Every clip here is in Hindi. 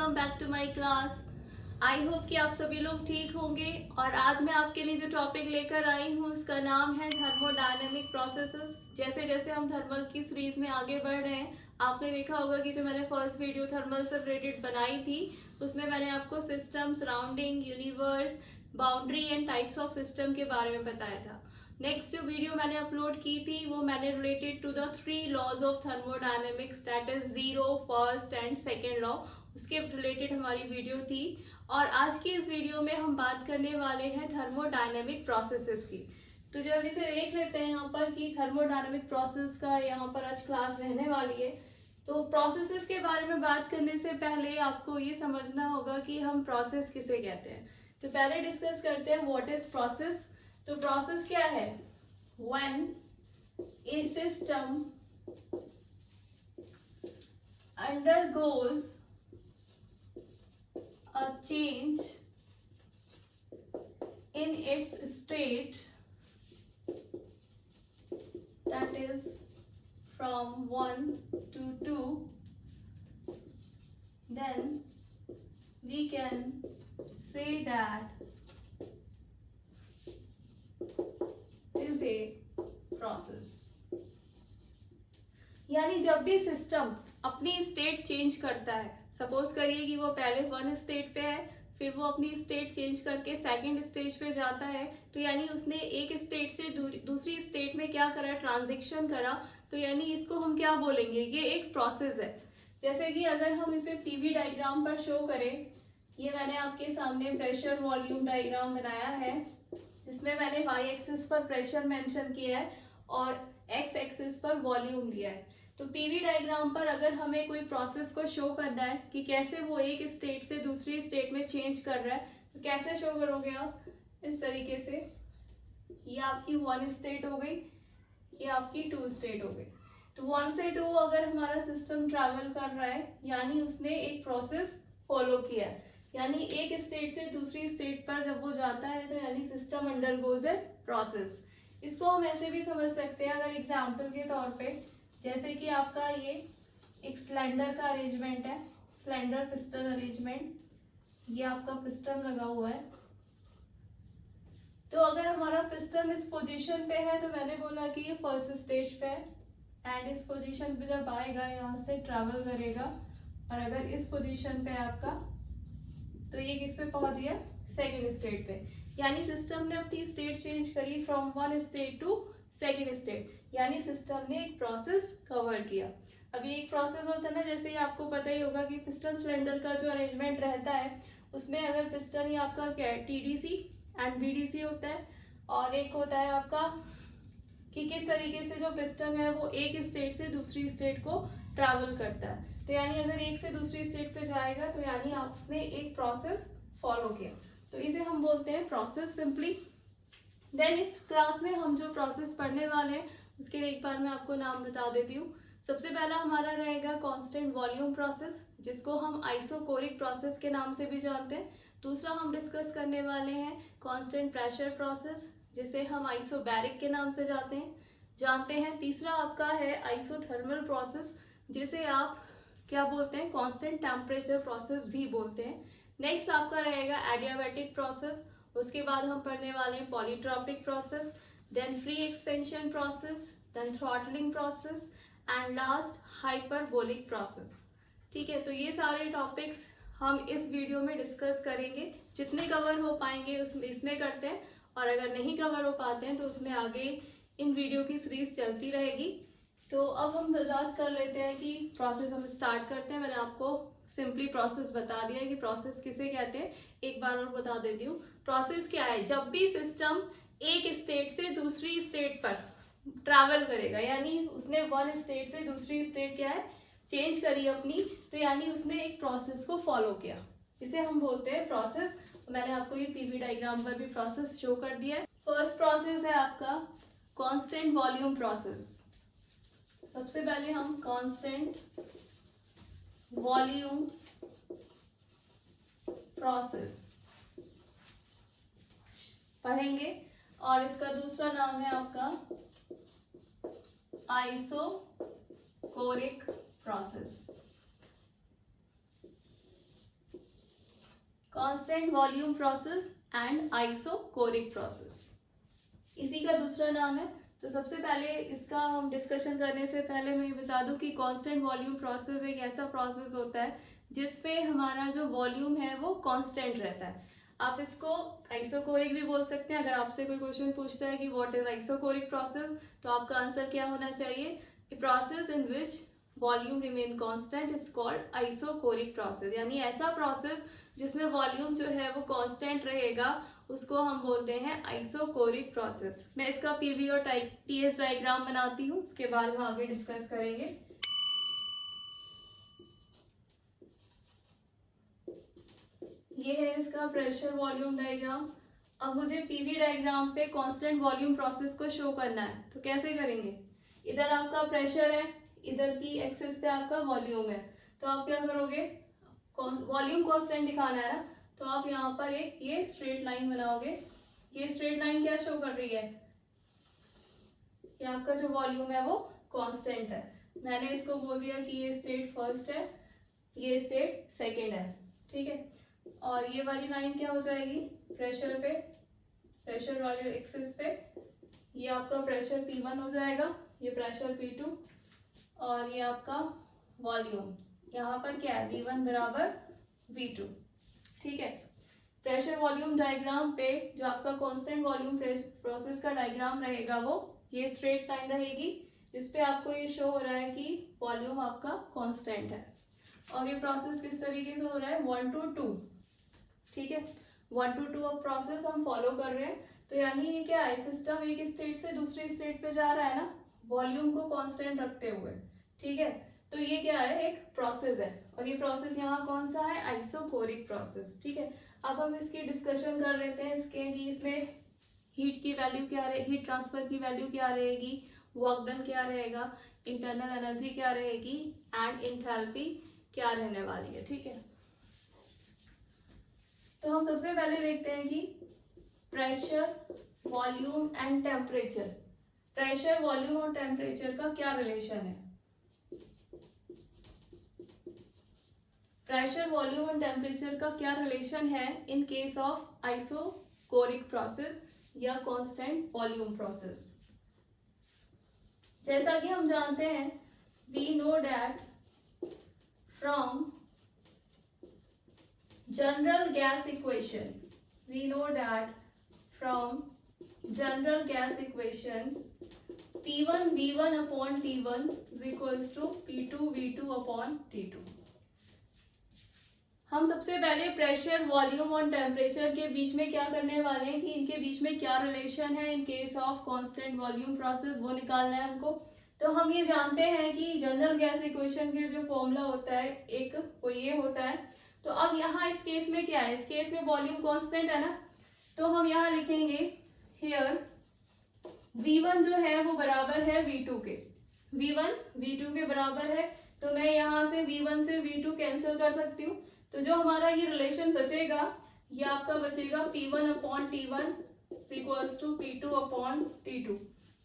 Welcome back to my class. I hope कि आप सभी लोग ठीक होंगे। और आज मैं आपके लिए जो टॉपिक लेकर आई हूँ उसका नाम है थर्मोडायनेमिक प्रोसेसेस। जैसे जैसे हम थर्मल की सीरीज में आगे बढ़ रहे हैं, आपने देखा होगा कि जो मैंने फर्स्ट वीडियो थर्मल से रिलेटेड बनाई थी उसमें मैंने आपको system, surrounding, universe, boundary and types of system के बारे में बताया था। नेक्स्ट जो वीडियो मैंने अपलोड की थी वो मैंने related to the 3 laws of thermodynamics, that is zero, first and second law, उसके रिलेटेड हमारी वीडियो थी। और आज की इस वीडियो में हम बात करने वाले हैं थर्मोडायनेमिक प्रोसेसेस की। तो जल्दी से देख लेते हैं यहाँ पर कि थर्मोडायनेमिक प्रोसेस का यहाँ पर आज क्लास रहने वाली है। तो प्रोसेसेस के बारे में बात करने से पहले आपको ये समझना होगा कि हम प्रोसेस किसे कहते हैं। तो पहले डिस्कस करते हैं व्हाट इज प्रोसेस। तो प्रोसेस क्या है? When a system undergoes a change in its state, that is from 1 to 2, then we can say that is a process। यानी जब भी सिस्टम अपनी स्टेट चेंज करता है, सपोज करिए कि वो पहले 1 स्टेट पे है, फिर वो अपनी स्टेट चेंज करके सेकंड स्टेज पे जाता है, तो यानी उसने एक स्टेट से दूसरी स्टेट में क्या करा, ट्रांजिशन करा। तो यानी इसको हम क्या बोलेंगे, ये एक प्रोसेस है। जैसे कि अगर हम इसे पीवी डायग्राम पर शो करें, ये मैंने आपके सामने प्रेशर वॉल्यूम डायग्राम बनाया है जिसमें मैंने वाई एक्सिस पर प्रेशर मेंशन किया है और एक्स एक्सिस पर वॉल्यूम लिया है। तो पीवी डायग्राम पर अगर हमें कोई प्रोसेस को शो करना है कि कैसे वो एक स्टेट से दूसरी स्टेट में चेंज कर रहा है, तो कैसे शो करोगे आप? इस तरीके से, ये आपकी 1 स्टेट हो गई, ये आपकी 2 स्टेट हो गई। तो 1 से 2 अगर हमारा सिस्टम ट्रैवल कर रहा है यानी उसने एक प्रोसेस फॉलो किया है। यानी एक स्टेट से दूसरी स्टेट पर जब वो जाता है तो यानी सिस्टम अंडरगोज ए प्रोसेस। इसको हम ऐसे भी समझ सकते हैं, अगर एग्जाम्पल के तौर पे, जैसे कि आपका ये एक सिलेंडर का अरेंजमेंट है, सिलेंडर पिस्टन अरेंजमेंट, ये आपका पिस्टन लगा हुआ है। तो अगर हमारा पिस्टन इस पोजीशन पे है तो मैंने बोला कि ये फर्स्ट स्टेज पे है, एंड इस पोजीशन पे जब आएगा यहाँ से ट्रैवल करेगा, और अगर इस पोजीशन पे आपका, तो ये किस पे पहुंच गया, सेकेंड स्टेट पे। यानी सिस्टम ने अपनी स्टेट चेंज करी from 1 state to second state, यानी सिस्टम ने एक प्रोसेस कवर किया। अभी एक प्रोसेस होता है ना, जैसे आपको पता ही होगा कि पिस्टन सिलेंडर का जो अरेंजमेंट रहता है उसमें अगर पिस्टन ही आपका क्या है, टीडीसी एंड बीडीसी होता है, और एक होता है आपका कि किस तरीके से जो पिस्टन है वो एक स्टेट से दूसरी स्टेट को ट्रैवल करता है। तो यानी अगर एक से दूसरी स्टेट पे जाएगा तो यानी आपने एक प्रोसेस फॉलो किया, तो इसे हम बोलते हैं प्रोसेस सिंपली। देन इस क्लास में हम जो प्रोसेस पढ़ने वाले हैं उसके एक बार मैं आपको नाम बता देती हूँ। सबसे पहला हमारा रहेगा कांस्टेंट वॉल्यूम प्रोसेस, जिसको हम आइसोकोरिक प्रोसेस के नाम से भी जानते हैं। दूसरा हम डिस्कस करने वाले हैं कांस्टेंट प्रेशर प्रोसेस, जिसे हम आइसोबैरिक के नाम से जानते हैं। तीसरा आपका है आइसोथर्मल प्रोसेस, जिसे आप क्या बोलते हैं, कांस्टेंट टेम्परेचर प्रोसेस भी बोलते हैं। नेक्स्ट आपका रहेगा एडियाबैटिक प्रोसेस, उसके बाद हम पढ़ने वाले हैं polytropic process, then free expansion process, then throttling process, and last hyperbolic process. ठीक है, तो ये सारे टॉपिक्स हम इस वीडियो में डिस्कस करेंगे। जितने कवर हो पाएंगे उसमें इसमें करते हैं, और अगर नहीं कवर हो पाते हैं तो उसमें आगे इन वीडियो की सीरीज चलती रहेगी। तो अब हम बात कर लेते हैं कि प्रोसेस हम स्टार्ट करते हैं। मैंने आपको सिंपली प्रोसेस बता दिया है कि प्रोसेस किसे कहते हैं, एक बार और बता देती हूँ। प्रोसेस क्या है, जब भी सिस्टम एक स्टेट से दूसरी स्टेट पर ट्रैवल करेगा, यानी उसने 1 स्टेट से दूसरी स्टेट क्या है, चेंज करी अपनी, तो यानी उसने एक प्रोसेस को फॉलो किया, इसे हम बोलते हैं प्रोसेस। मैंने आपको ये पीवी डायग्राम पर भी प्रोसेस शो कर दिया है। फर्स्ट प्रोसेस है आपका कांस्टेंट वॉल्यूम प्रोसेस। सबसे पहले हम कांस्टेंट वॉल्यूम प्रोसेस पढ़ेंगे, और इसका दूसरा नाम है आपका isochoric process. Constant volume process and isochoric process, इसी का दूसरा नाम है। तो सबसे पहले इसका हम डिस्कशन करने से पहले मैं ये बता दूं कि कांस्टेंट वॉल्यूम प्रोसेस एक ऐसा प्रोसेस होता है जिसपे हमारा जो वॉल्यूम है वो कांस्टेंट रहता है। आप इसको आइसोकोरिक भी बोल सकते हैं। अगर आपसे कोई क्वेश्चन पूछता है कि व्हाट इज आइसोकोरिक प्रोसेस, तो आपका आंसर क्या होना चाहिए? Process in which volume remain constant is called isochoric process. यानी ऐसा प्रोसेस जिसमें वॉल्यूम जो है वो कांस्टेंट रहेगा, उसको हम बोलते हैं आइसोकोरिक प्रोसेस। मैं इसका पीवी और टीएस डायग्राम बनाती हूँ, उसके बाद हम आगे डिस्कस करेंगे। ये है इसका प्रेशर वॉल्यूम डायग्राम। अब मुझे पीवी डायग्राम पे कांस्टेंट वॉल्यूम प्रोसेस को शो करना है, तो कैसे करेंगे? इधर आपका प्रेशर है, इधर की एक्सिस पे आपका वॉल्यूम है, तो आप क्या करोगे? वॉल्यूम कांस्टेंट दिखाना है ना, तो आप यहाँ पर एक ये स्ट्रेट लाइन बनाओगे। ये स्ट्रेट लाइन क्या शो कर रही है? कि आपका जो वॉल्यूम है वो कांस्टेंट है। मैंने इसको बोल दिया कि ये स्टेट फर्स्ट है, ये स्टेट सेकंड है, ठीक है। और ये वाली लाइन क्या हो जाएगी? प्रेशर पे, प्रेशर वाली एक्सिस पे ये आपका प्रेशर P1 हो जाएगा, ये प्रेशर P2, और ये आपका वॉल्यूम यहाँ पर क्या है? V1 बराबर V2, ठीक है। प्रेशर वॉल्यूम डायग्राम पे जो आपका कांस्टेंट वॉल्यूम प्रोसेस का डायग्राम रहेगा वो ये स्ट्रेट लाइन रहेगी, जिसपे आपको ये शो हो रहा है कि वॉल्यूम आपका कांस्टेंट है। और ये प्रोसेस किस तरीके से हो रहा है? 1 to 2, ठीक है। 1 to 2 अब प्रोसेस हम फॉलो कर रहे हैं। तो यानी ये क्या है? सिस्टम एक स्टेट से दूसरी स्टेट पे जा रहा है ना, वॉल्यूम को कांस्टेंट रखते हुए, ठीक है। तो ये क्या है? एक प्रोसेस है, और ये प्रोसेस यहाँ कौन सा है? आइसोकोरिक प्रोसेस, ठीक है। अब हम इसकी डिस्कशन कर लेते हैं इसके कि इसमें हीट की वैल्यू क्या रहे, हीट ट्रांसफर की वैल्यू क्या रहेगी, वर्क डन क्या रहेगा, इंटरनल एनर्जी क्या रहेगी, एंड एंथैल्पी क्या रहने वाली है, ठीक है। तो हम सबसे पहले देखते हैं कि pressure, volume and temperature, pressure, volume और टेम्परेचर का क्या रिलेशन है। प्रेशर, वॉल्यूम और टेम्परेचर का क्या रिलेशन है in case of isochoric process या कांस्टेंट वॉल्यूम प्रोसेस। जैसा कि हम जानते हैं, we know that from general gas equation, we know that from general gas equation T1 V1 upon T1 is equals to P2 V2 upon T2। हम सबसे पहले प्रेशर, वॉल्यूम और टेम्परेचर के बीच में क्या करने वाले हैं कि इनके बीच में क्या रिलेशन है in case of constant volume process, वो निकालना है हमको। तो हम ये जानते हैं कि जनरल गैस इक्वेशन के जो फॉर्मूला होता है एक, वो ये होता है। तो अब यहाँ इस केस में क्या है? इस केस में वॉल्यूम कांस्टेंट है ना, तो हम यहाँ लिखेंगे हियर V1 जो है वो बराबर है V2 के, V1 V2 के बराबर है। तो मैं यहाँ से V1 से V2 कैंसिल कर सकती हूँ। तो जो हमारा ये रिलेशन बचेगा, ये आपका बचेगा P1 upon T1 equals to P2 upon T2,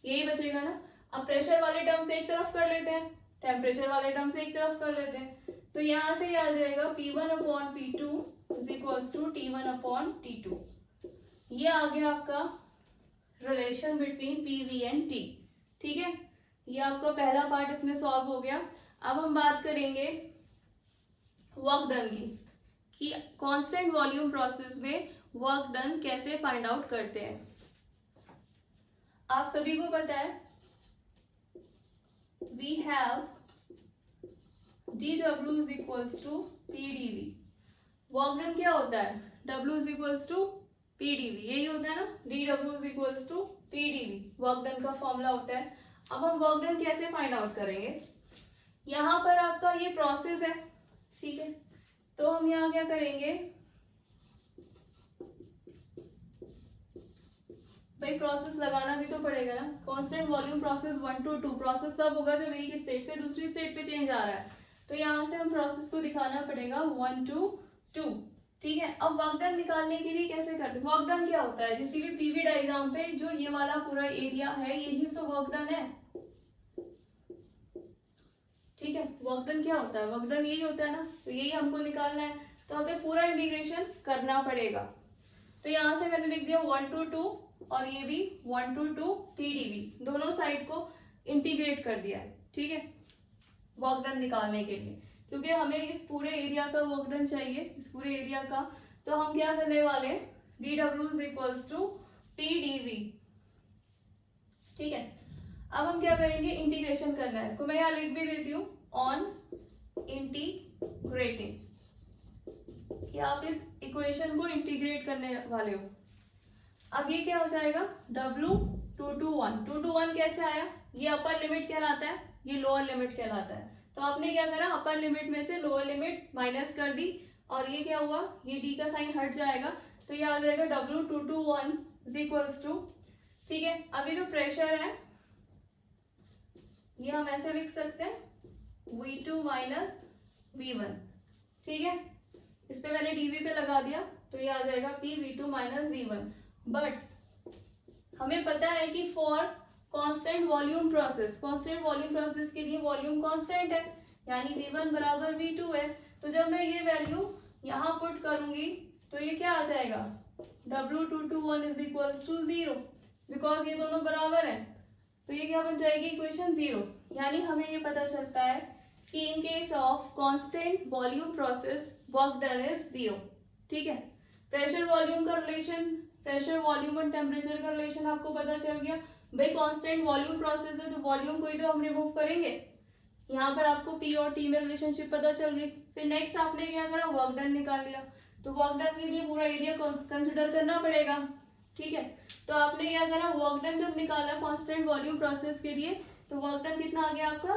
यही बचेगा ना। अब प्रेशर वाले टर्म से एक तरफ कर लेते हैं, टेम्परेचर वाले टर्म से एक तरफ कर लेते हैं। तो यहाँ से आ जाएगा P1 upon P2 equals to T1 upon T2। ये आ गया आपका relation between PV and T, ठीक है। ये आपका पहला पार्ट इसमें सॉल्व हो गया। अब हम बात करेंगे वर्क डन की, कि कांस्टेंट वॉल्यूम प्रोसेस में वर्क डन कैसे फाइंड आउट करते हैं। आप सभी को पता है we have dW is equals to PdV। Work done क्या होता है? W is equals to PdV, यही होता है ना, dW is equals to PdV work done का फॉर्मूला होता है। अब हम वर्क डन कैसे फाइंड आउट करेंगे? यहाँ पर आपका ये प्रोसेस है, ठीक है। तो हम यहाँ क्या करेंगे भाई, प्रोसेस लगाना भी तो पड़ेगा ना। Constant volume process 1 to 2, process तब होगा जब एक स्टेट से दूसरी स्टेट पे चेंज आ रहा है। तो यहाँ से हम प्रोसेस को दिखाना पड़ेगा 1 to 2, ठीक है। अब वर्क डन निकालने के लिए कैसे करते हैं? वर्क डन क्या होता है? किसी भी पीवी डायग्राम पे जो ये वाला पूरा एरिया है, यही तो वर्क डन है, ठीक है। वर्क डन क्या होता है? वर्क डन यही होता है ना, तो यही हमको निकालना है। तो हमें पूरा इंटीग्रेशन करना पड़ेगा। तो यहाँ से मैंने लिख दिया 1 to 2 और ये भी 1 to 2 TdV, दोनों साइड को इंटीग्रेट कर दिया है। ठीक है, वर्क डन निकालने के लिए, क्योंकि हमें इस पूरे एरिया का वर्क डन चाहिए, इस पूरे एरिया का। तो हम क्या करने वाले हैं, dW is equals to TdV। ठीक है, अब हम क्या करेंगे, इंटीग्रेशन करना है इसको। मैं यहाँ लिख भी देती हूँ ऑन इंटीग्रेटिंग, कि आप इस इक्वेशन को इंटीग्रेट करने वाले हो। अब ये क्या हो जाएगा, W 2 to 1, 2 to 1 कैसे आया, ये अपर लिमिट कहलाता है, ये लोअर लिमिट कहलाता है। तो आपने क्या करा, अपर लिमिट में से लोअर लिमिट माइनस कर दी, और ये क्या हुआ, ये D का साइन हट जाएगा, तो ये आ जाएगा W 2 to 1 is equals to. ठीक है, अभी जो प्रेशर है ये हम ऐसे लिख सकते हैं V2 माइनस V1। ठीक है, इस पे मैंने dV पे लगा दिया, तो ये आ जाएगा P V2 minus V1। But हमें पता है कि for constant volume process, constant volume process के लिए वॉल्यूम कांस्टेंट है, यानी V1 बराबर V2 है। तो जब मैं ये वैल्यू यहाँ पुट करूंगी तो ये क्या आ जाएगा, W 2 to 1 is equals to 0, because ये दोनों बराबर है। तो ये क्या बन जाएगी, इक्वेशन 0। यानी हमें ये पता चलता है कि इन case of constant volume process work done is 0। ठीक है, प्रेशर वॉल्यूम का रिलेशन, प्रेशर वॉल्यूम और टेम्परेचर का रिलेशन आपको पता चल गया। भाई कांस्टेंट वॉल्यूम प्रोसेस है तो वॉल्यूम को ही तो हम रिमूव करेंगे, यहाँ पर आपको P और T में रिलेशनशिप पता चल गई। फिर नेक्स्ट आपने क्या करा, वर्क डन निकाल लिया। तो वर्क डन के लिए पूरा एरिया कंसिडर करना पड़ेगा। ठीक है, तो आपने क्या करा, वर्क डन जब निकाला कांस्टेंट वॉल्यूम प्रोसेस के लिए, तो वर्क डन कितना आ गया आपका,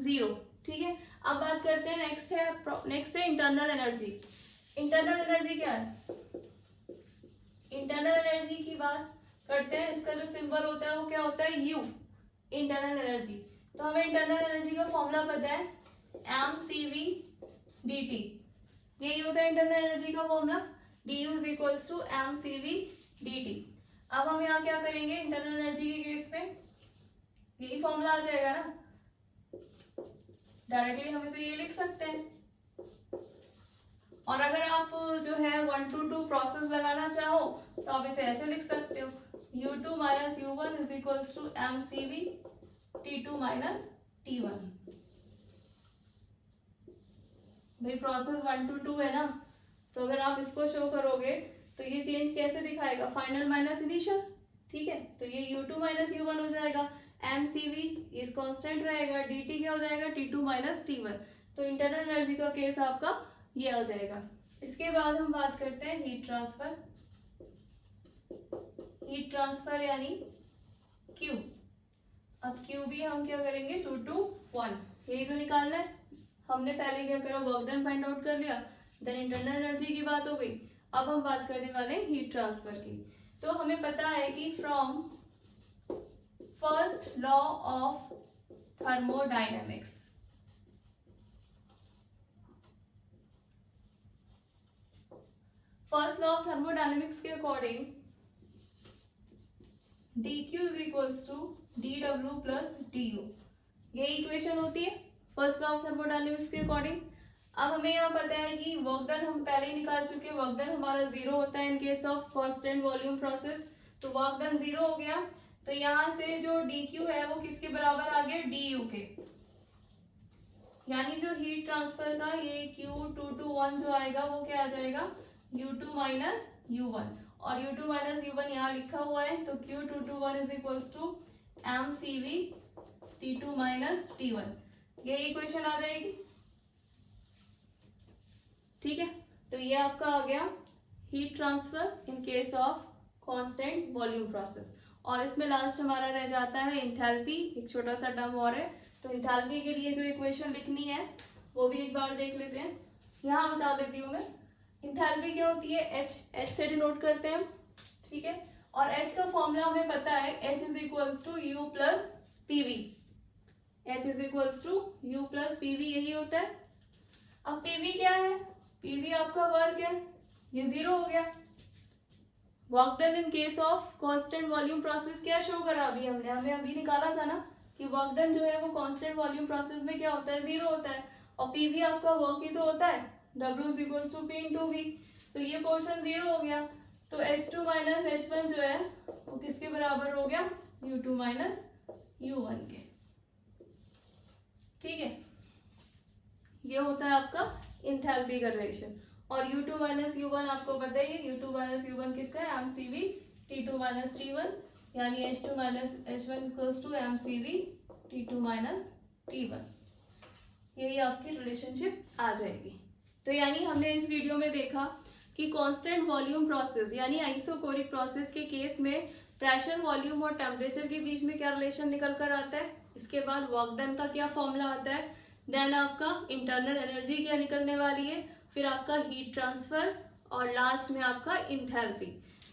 0। ठीक है, अब बात करते हैं, नेक्स्ट है इंटरनल एनर्जी। इंटरनल एनर्जी क्या है, इंटरनल एनर्जी की बात करते हैं। इसका जो सिंबल होता है वो क्या होता है, U, इंटरनल एनर्जी। तो हमें इंटरनल एनर्जी का फॉर्मूला पता है mCV dt, यही होता है इंटरनल एनर्जी का formula, du is equals to mCV dt। अब हम यहाँ क्या करेंगे, इंटरनल एनर्जी के केस में यही फॉर्मूला आ जाएगा ना, डायरेक्टली हम इसे ये लिख सकते हैं। और अगर आप जो है 1 to 2 प्रोसेस लगाना चाहो तो आप इसे ऐसे लिख सकते हो, U2 minus U1 is equals to mCV T2 minus T1। भाई प्रोसेस 1 to 2 है ना, तो अगर आप इसको शो करोगे तो ये चेंज कैसे दिखाएगा, फाइनल माइनस इनिशियल। ठीक है, तो ये U2 माइनस U1 हो जाएगा, mCV इस कांस्टेंट रहेगा, dt क्या हो जाएगा, T2 माइनस T1। तो इंटरनल एनर्जी का केस आपका ये आ जाएगा। इसके बाद हम बात करते हैं हीट ट्रांसफर। हीट ट्रांसफर यानी Q। अब Q भी हम क्या करेंगे, 2 to 1, यही तो निकालना है। हमने पहले क्या करा, वर्क डन फाइंड आउट कर लिया, देन इंटरनल एनर्जी की बात हो गई। अब हम बात करने वाले हैं हीट ट्रांसफर की। तो हमें पता है कि from first law of thermodynamics, first law of thermodynamics के according dq is equals to dw plus du, ये इक्वेशन होती है फर्स्ट लॉ ऑफ थर्मोडायनेमिक्स के अकॉर्डिंग। अब हमें यहाँ पता है कि वर्क डन हम पहले ही निकाल चुके हैं, वर्क डन हमारा 0 होता है in case of constant volume process. तो वर्क डन 0 हो गया, तो यहाँ से जो dq है वो किसके बराबर आ गया, du के। यानी जो हीट ट्रांसफर का ये Q 2 to 1 जो आएगा वो क्या आ जाएगा, U2 माइनस U1, और U2 माइनस U1 यहाँ लिखा हुआ है, तो Q 2 to 1 is equals to mCV T2 minus T1, ये इक्वेशन आ जाएगी। ठीक है, तो ये आपका आ गया heat transfer in case of constant volume process. और इसमें लास्ट हमारा रह जाता है इंथैल्पी, एक छोटा सा टर्म और है। तो इंथैल्पी के लिए जो इक्वेशन लिखनी है वो भी एक बार देख लेते हैं। यहाँ बता देती हूँ मैं, इंथैल्पी क्या होती है, H से डिनोट करते हैं। ठीक है, और H का फॉर्मूला हमें पता है, H is equals to U plus PV, H is equals to U plus PV, यही होता है। अब PV क्या है, PV आपका वर्क है, ये 0 हो गया। Work done in case of constant volume process क्या शो करा, अभी हमें अभी निकाला था ना कि वर्क डन जो है वो कांस्टेंट वॉल्यूम प्रोसेस में क्या होता है, 0 होता है। और PV आपका वर्क ही तो होता है, W is equal to P into V, तो ये पोर्शन 0 हो गया। तो H2 माइनस H1 जो है वो किसके बराबर हो गया, U2 माइनस U1 के। ठीक है, ये होता है आपका इंथैल्पी का रिलेशन। और U2 माइनस U1 आपको पता ही है, U2 माइनस U1 किसका है, MCV T2 माइनस T1, यानी H2 minus H1 equals to MCV T2 minus T1। यही आपकी रिलेशनशिप आ जाएगी। तो यानी हमने इस वीडियो में देखा कि कांस्टेंट वॉल्यूम प्रोसेस यानी आइसोकोरिक प्रोसेस के केस में प्रेशर, वॉल्यूम और टेम्परेचर के बीच में क्या रिलेशन निकल कर आता है, इसके बाद वर्क डन का क्या फॉर्मूला आता है, देन आपका इंटरनल एनर्जी क्या निकलने वाली है, फिर आपका हीट ट्रांसफर और लास्ट में आपका इंथैल्पी।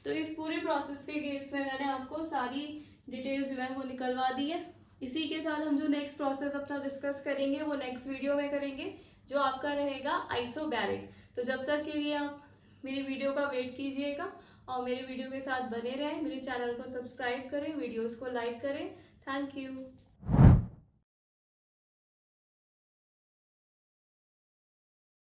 तो इस पूरे प्रोसेस के केस में मैंने आपको सारी डिटेल्स जो है वो निकलवा दी है। इसी के साथ हम जो नेक्स्ट प्रोसेस अपना डिस्कस करेंगे वो नेक्स्ट वीडियो में करेंगे, जो आपका रहेगा आइसोबैरिक। तो जब तक के लिए आप मेरी वीडियो का वेट कीजिएगा और मेरे वीडियो के साथ बने रहें, मेरे चैनल को सब्सक्राइब करें, वीडियोस को लाइक करें। Thank you.